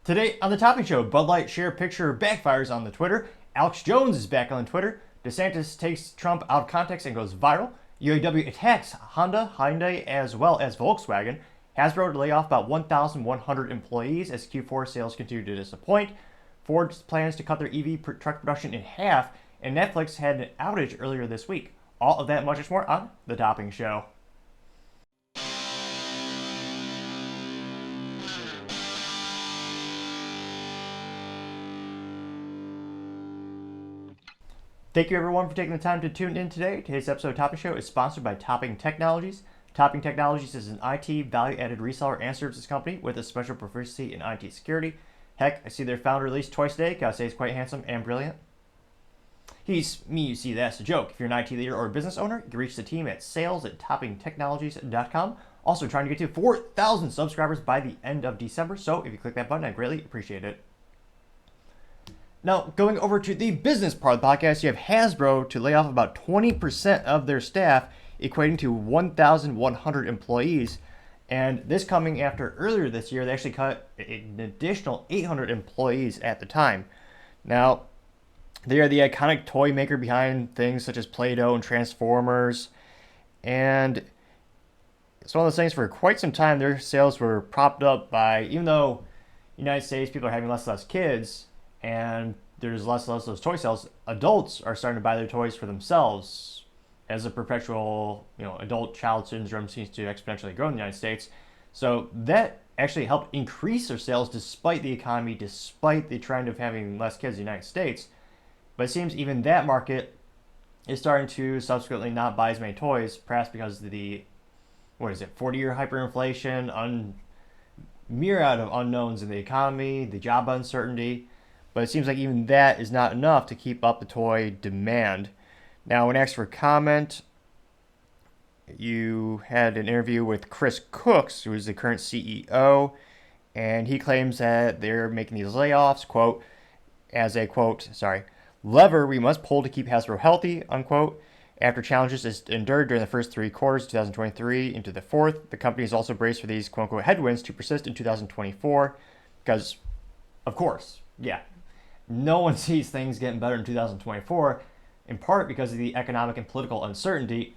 Today on the Topping Show, Bud Light share picture backfires on the Twitter. Alex Jones is back on Twitter. DeSantis takes Trump out of context and goes viral. UAW attacks Honda, Hyundai, as well as Volkswagen. Hasbro to lay off about 1,100 employees as Q4 sales continue to disappoint. Ford plans to cut their EV truck production in half, and Netflix had an outage earlier this week. All of that and much more on the Topping Show. Thank you everyone for taking the time to tune in today. Today's episode of Topping Show is sponsored by Topping Technologies. Topping Technologies is an IT value-added reseller and services company with a special proficiency in IT security. Heck, I see their founder released twice today. Gotta say he's quite handsome and brilliant. He's me, you see, that's a joke. If you're an IT leader or a business owner, you can reach the team at sales@toppingtechnologies.com. Also trying to get to 4,000 subscribers by the end of December, so if you click that button, I'd greatly appreciate it. Now, going over to the business part of the podcast, you have Hasbro to lay off about 20% of their staff, equating to 1,100 employees. And this coming after earlier this year, they actually cut an additional 800 employees at the time. Now, they are the iconic toy maker behind things such as Play-Doh and Transformers. And it's one of those things for quite some time, their sales were propped up by, even though United States people are having less and less kids, and there's less and less of those toy sales, adults are starting to buy their toys for themselves as a perpetual, adult-child syndrome seems to exponentially grow in the United States. So that actually helped increase their sales despite the economy, despite the trend of having less kids in the United States. But it seems even that market is starting to subsequently not buy as many toys, perhaps because of the, 40-year hyperinflation, myriad of unknowns in the economy, the job uncertainty. But it seems like even that is not enough to keep up the toy demand. Now, when asked for comment, you had an interview with Chris Cooks, who is the current CEO, and he claims that they're making these layoffs, quote, as a, quote, lever we must pull to keep Hasbro healthy, unquote. After challenges endured during the first three quarters of 2023 into the fourth, the company is also braced for these, quote-unquote, headwinds to persist in 2024, because, of course, no one sees things getting better in 2024, in part because of the economic and political uncertainty.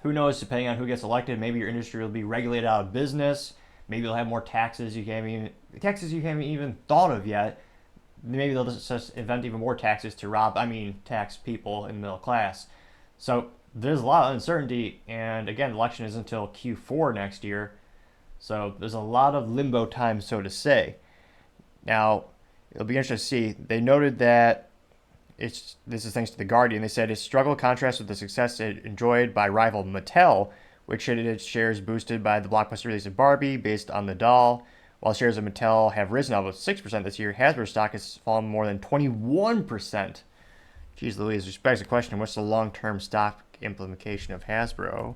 Who knows, depending on who gets elected, maybe your industry will be regulated out of business. Maybe you'll have more taxes you haven't even thought of yet. Maybe they'll just invent even more taxes to tax people in the middle class. So there's a lot of uncertainty, and again, the election isn't until Q4 next year. So there's a lot of limbo time, so to say. Now, it'll be interesting to see. They noted that this is thanks to The Guardian. They said its struggle contrasts with the success it enjoyed by rival Mattel, which had its shares boosted by the blockbuster release of Barbie based on the doll. While shares of Mattel have risen almost 6% this year, Hasbro stock has fallen more than 21%. Jeez Louise, which begs the question, what's the long-term stock implication of Hasbro?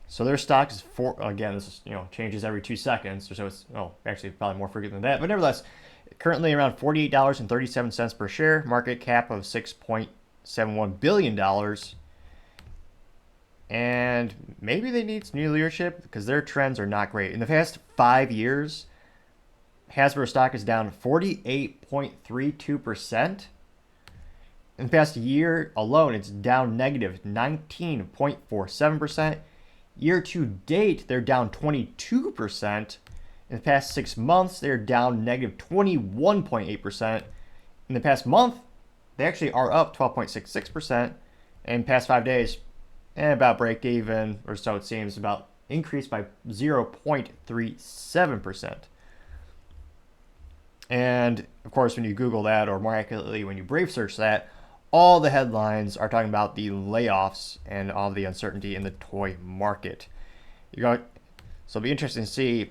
So their stock is this is, changes every 2 seconds, so it's, actually probably more frequent than that, but nevertheless, currently around $48.37 per share, market cap of $6.71 billion. And maybe they need some new leadership because their trends are not great. In the past 5 years, Hasbro stock is down 48.32%. In the past year alone, it's down negative 19.47%. Year to date, they're down 22%. In the past 6 months, they're down negative 21.8%. In the past month, they actually are up 12.66%. And in the past 5 days, about break even, or so it seems, about increased by 0.37%. And of course, when you Google that, or more accurately, when you Brave search that, all the headlines are talking about the layoffs and all the uncertainty in the toy market. So it'll be interesting to see if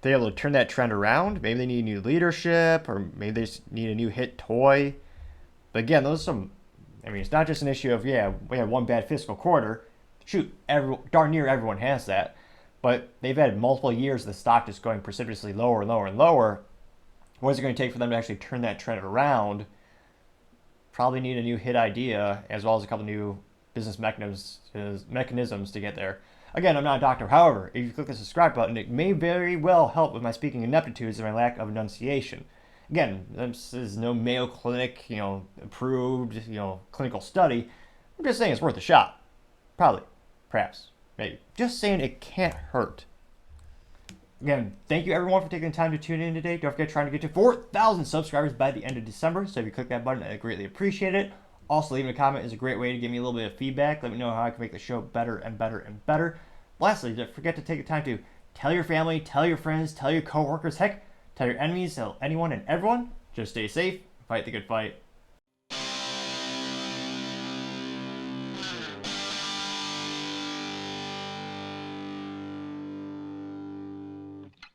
they're able to turn that trend around. Maybe they need new leadership, or maybe they just need a new hit toy. But again, it's not just an issue of, we had one bad fiscal quarter. Shoot, darn near everyone has that. But they've had multiple years of the stock just going precipitously lower and lower and lower. What is it going to take for them to actually turn that trend around? Probably need a new hit idea, as well as a couple new business mechanisms to get there. Again, I'm not a doctor. However, if you click the subscribe button, it may very well help with my speaking ineptitudes and my lack of enunciation. Again, this is no Mayo Clinic, approved, clinical study. I'm just saying it's worth a shot. Probably. Perhaps. Maybe. Just saying it can't hurt. Again, thank you everyone for taking the time to tune in today. Don't forget, trying to get to 4,000 subscribers by the end of December. So if you click that button, I greatly appreciate it. Also, leaving a comment is a great way to give me a little bit of feedback. Let me know how I can make the show better and better and better. Lastly, don't forget to take the time to tell your family, tell your friends, tell your coworkers, heck, tell your enemies, tell anyone and everyone. Just stay safe, fight the good fight.